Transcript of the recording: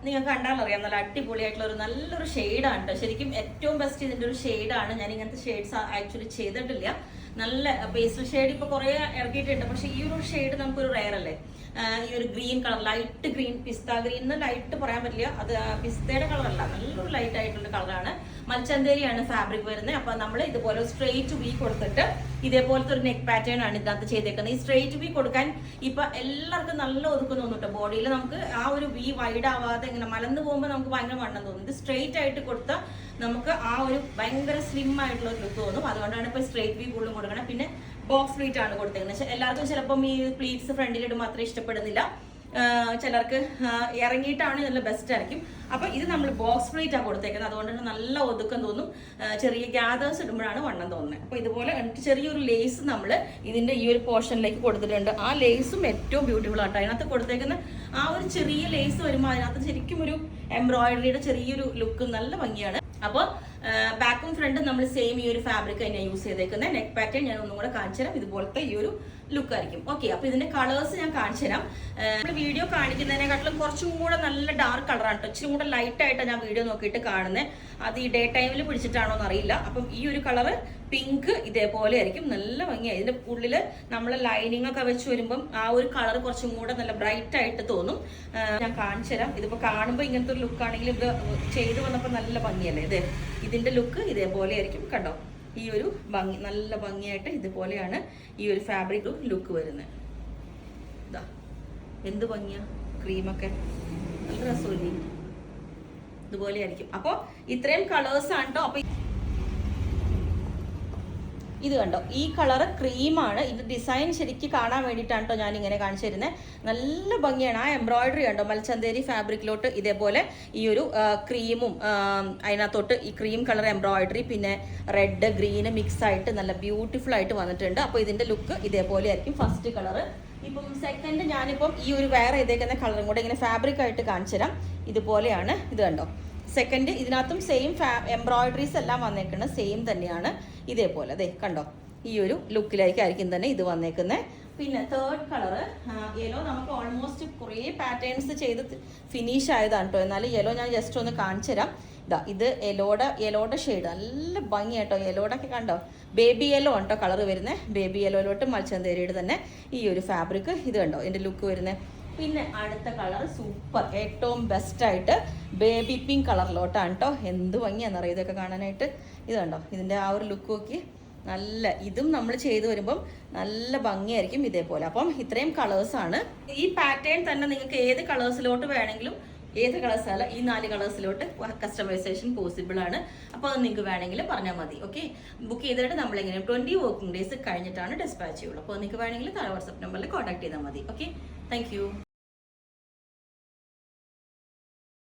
നിങ്ങൾക്ക് കണ്ടാൽ അറിയാം നല്ല അടിപൊളിയായിട്ടുള്ള ഒരു നല്ലൊരു ഷെയ്ഡാണ് കേട്ടോ. ശരിക്കും ഏറ്റവും ബെസ്റ്റ് ഇതിന്റെ ഒരു ഷെയ്ഡാണ്. ഞാൻ ഇങ്ങനത്തെ ഷെയ്ഡ്സ് ആക്ച്വലി ചെയ്തിട്ടില്ല. നല്ല പേസ്റ്റൽ ഷെയ്ഡ് ഇപ്പൊ കുറെ ഇറക്കിയിട്ടുണ്ട്, പക്ഷെ ഈ ഒരു ഷെയ്ഡ് നമുക്കൊരു റെയർ അല്ലേ. ഈ ഒരു ഗ്രീൻ കളർ, ലൈറ്റ് ഗ്രീൻ, പിസ്ത ഗ്രീൻ എന്ന് ലൈറ്റ് പറയാൻ പറ്റില്ല, അത് പിസ്തയുടെ കളറല്ല, നല്ലൊരു ലൈറ്റ് ആയിട്ടുള്ള കളറാണ്. മൽച്ചന്തേരിയാണ് ഫാബ്രിക് വരുന്നത്. അപ്പൊ നമ്മൾ ഇതുപോലെ സ്ട്രെയിറ്റ് വി കൊടുത്തിട്ട് ഇതേപോലത്തെ ഒരു നെക്ക് പാറ്റേൺ ആണ് ഇതിനകത്ത് ചെയ്തേക്കുന്നത്. ഈ സ്ട്രെയിറ്റ് വി കൊടുക്കാൻ ഇപ്പൊ എല്ലാവർക്കും നല്ല ഒതുക്കം തോന്നും ബോഡിയിൽ. നമുക്ക് ആ ഒരു വി വൈഡ് ആവാതെ ഇങ്ങനെ മലന്ന് പോകുമ്പോൾ നമുക്ക് ഭയങ്കര വണ്ണം തോന്നും. ഇത് സ്ട്രെയിറ്റ് ആയിട്ട് കൊടുത്താൽ നമുക്ക് ആ ഒരു ഭയങ്കര സ്ലിം ആയിട്ടുള്ള ഒരു ലുക്ക് തോന്നും. അതുകൊണ്ടാണ് ഇപ്പൊ സ്ട്രെയിറ്റ് വി കൂടുതലും കൊടുക്കണം. പിന്നെ ബോക്സ് പ്ലീറ്റ് ആണ് കൊടുത്തേക്കുന്നത്. എല്ലാവർക്കും ചിലപ്പം ഈ പ്ലീറ്റ്സ് ഫ്രണ്ടിലിടും അത്ര ഇഷ്ടപ്പെടുന്നില്ല, ചിലർക്ക് ഇറങ്ങിയിട്ടാണ് നല്ല ബെസ്റ്റ് ആയിരിക്കും. അപ്പൊ ഇത് നമ്മൾ ബോക്സ് പ്ലീറ്റ് ആണ് കൊടുത്തേക്കുന്നത്. അതുകൊണ്ട് തന്നെ നല്ല ഒതുക്കം തോന്നും. ചെറിയ ഗ്യാദേഴ്സ് ഇടുമ്പോഴാണ് വണ്ണം തോന്നുന്നത്. അപ്പൊ ഇതുപോലെ ചെറിയൊരു ലേസ് നമ്മൾ ഇതിന്റെ ഈ ഒരു പോർഷനിലേക്ക് കൊടുത്തിട്ടുണ്ട്. ആ ലേസും ഏറ്റവും ബ്യൂട്ടിഫുൾ ആട്ടോ. അതിനകത്ത് കൊടുത്തേക്കുന്ന ആ ഒരു ചെറിയ ലേസ് വരുമ്പോൾ അതിനകത്ത് ശരിക്കും ഒരു എംബ്രോയിഡറിയുടെ ചെറിയൊരു ലുക്ക് നല്ല ഭംഗിയാണ്. അപ്പോൾ ബാക്കും ഫ്രണ്ടും നമ്മൾ സെയിം ഈ ഒരു ഫാബ്രിക് തന്നെ യൂസ് ചെയ്തേക്കുന്നത്. നെക്ക് പാറ്റേൺ ഞാൻ ഒന്നും കൂടെ കാണിച്ചു തരാം. ഇതുപോലത്തെ ഈ ഒരു ലുക്ക് ആയിരിക്കും. ഓക്കെ, അപ്പൊ ഇതിന്റെ കളേഴ്സ് ഞാൻ കാണിച്ചു തരാം. നമ്മൾ വീഡിയോ കാണിക്കുന്നതിനെക്കാട്ടിലും കുറച്ചും കൂടെ നല്ല ഡാർക്ക് കളറാണ് കേട്ടോ. ഇച്ചിരി കൂടെ ലൈറ്റ് ആയിട്ടാണ് ഞാൻ വീഡിയോ നോക്കിയിട്ട് കാണുന്നത്. അത് ഈ ഡേ ടൈമിൽ പിടിച്ചിട്ടാണോ എന്നറിയില്ല. അപ്പം ഈ ഒരു കളറ് പിങ്ക് ഇതേപോലെ ആയിരിക്കും, നല്ല ഭംഗിയായി. ഇതിന്റെ ഉള്ളില് നമ്മൾ ലൈനിങ് ഒക്കെ വെച്ച് വരുമ്പം ആ ഒരു കളർ കുറച്ചും കൂടെ നല്ല ബ്രൈറ്റ് ആയിട്ട് തോന്നും. ഞാൻ കാണിച്ചു തരാം. ഇതിപ്പോ കാണുമ്പോൾ ഇങ്ങനത്തെ ഒരു ലുക്ക് ആണെങ്കിലും ഇത് ചെയ്തു വന്നപ്പോൾ നല്ല ഭംഗിയല്ലേ. ഇതിന്റെ ലുക്ക് ഇതേപോലെ ആയിരിക്കും. കണ്ടോ, ഈ ഒരു ഭംഗി നല്ല ഭംഗിയായിട്ട് ഇതുപോലെയാണ് ഈ ഒരു ഫാബ്രിക് ലുക്ക് വരുന്നത്. ഇതാ എന്ത് ഭംഗിയാ, ക്രീമൊക്കെ നല്ല രസമില്ലേ, ഇതുപോലെ ആയിരിക്കും. അപ്പോൾ ഇത്രയും കളേഴ്സ് ആണ് കേട്ടോ. അപ്പൊ ഇത് കണ്ടോ, ഈ കളറ് ക്രീമാണ്. ഇത് ഡിസൈൻ ശരിക്കും കാണാൻ വേണ്ടിയിട്ടാണ് കേട്ടോ ഞാൻ ഇങ്ങനെ കാണിച്ചു തരുന്നത്. നല്ല ഭംഗിയാണ്. ആ എംബ്രോയിഡറി കണ്ടോ, മൽച്ചന്തേരി ഫാബ്രിക്കിലോട്ട് ഇതേപോലെ ഈ ഒരു ക്രീമും അതിനകത്തോട്ട് ഈ ക്രീം കളർ എംബ്രോയിഡറി പിന്നെ റെഡ് ഗ്രീന് മിക്സ് ആയിട്ട് നല്ല ബ്യൂട്ടിഫുൾ ആയിട്ട് വന്നിട്ടുണ്ട്. അപ്പോൾ ഇതിന്റെ ലുക്ക് ഇതേപോലെ ആയിരിക്കും. First colour. ഇപ്പം സെക്കൻഡ് ഞാനിപ്പം ഈ ഒരു വേറെ ചെയ്തേക്കുന്ന കളറും കൂടെ ഇങ്ങനെ ഫാബ്രിക് ആയിട്ട് കാണിച്ചു തരാം. ഇതുപോലെയാണ്. ഇത് കണ്ടോ, സെക്കൻഡ് ഇതിനകത്തും സെയിം എംബ്രോയിഡറീസ് എല്ലാം വന്നേക്കുന്നത് സെയിം തന്നെയാണ്. ഇതേപോലെ അതെ കണ്ടോ, ഈ ഒരു ലുക്കിലേക്കായിരിക്കും തന്നെ ഇത് വന്നേക്കുന്നത്. പിന്നെ തേർഡ് കളറ് യെല്ലോ. നമുക്ക് ഓൾമോസ്റ്റ് കുറേ പാറ്റേൺസ് ചെയ്ത് ഫിനിഷ് ആയതാണ് കേട്ടോ. എന്നാലും യെല്ലോ ഞാൻ ജസ്റ്റ് ഒന്ന് കാണിച്ചു തരാം. ഇതാ ഇത് യെലോയുടെ ഷെയ്ഡ് നല്ല ഭംഗിയായിട്ടോ. യെലോയുടെ ഒക്കെ കണ്ടോ, ബേബി യെല്ലോ ആണ് കേട്ടോ കളർ വരുന്നത്. ബേബി യെല്ലോയിലോട്ട് മൽച്ചന്തേരിയുടെ തന്നെ ഈ ഒരു ഫാബ്രിക്. ഇത് കണ്ടോ ഇതിന്റെ ലുക്ക് വരുന്നത്. പിന്നെ അടുത്ത കളർ സൂപ്പർ, ഏറ്റവും ബെസ്റ്റ് ആയിട്ട് ബേബി പിങ്ക് കളറിലോട്ടാണ് കേട്ടോ. എന്ത് ഭംഗിയാണെന്നറിയാം ഇതൊക്കെ കാണാനായിട്ട്. ഇത് കണ്ടോ, ഇതിന്റെ ആ ഒരു ലുക്ക് നോക്കി നല്ല, ഇതും നമ്മൾ ചെയ്തു വരുമ്പം നല്ല ഭംഗിയായിരിക്കും ഇതേപോലെ. അപ്പം ഇത്രയും കളേഴ്സാണ്. ഈ പാറ്റേൺ തന്നെ നിങ്ങൾക്ക് ഏത് കളേഴ്സിലോട്ട് വേണമെങ്കിലും, ഏത് കളേഴ്സ് അല്ല ഈ 4 കളേഴ്സിലോട്ട് കസ്റ്റമൈസേഷൻ പോസിബിൾ ആണ്. അപ്പോൾ അത് നിങ്ങൾക്ക് വേണമെങ്കിൽ പറഞ്ഞാൽ മതി. ഓക്കെ, ബുക്ക് ചെയ്തിട്ട് നമ്മളെങ്ങനെ 20 വർക്കിംഗ് ഡേയ്സ് കഴിഞ്ഞിട്ടാണ് ഡിസ്പാച്ച് ചെയ്യുള്ളൂ. അപ്പോൾ നിങ്ങൾക്ക് വേണമെങ്കിൽ താഴെ വാട്സ്ആപ്പ് നമ്പറിൽ കോൺടാക്ട് ചെയ്താൽ മതി. Okay, thank you.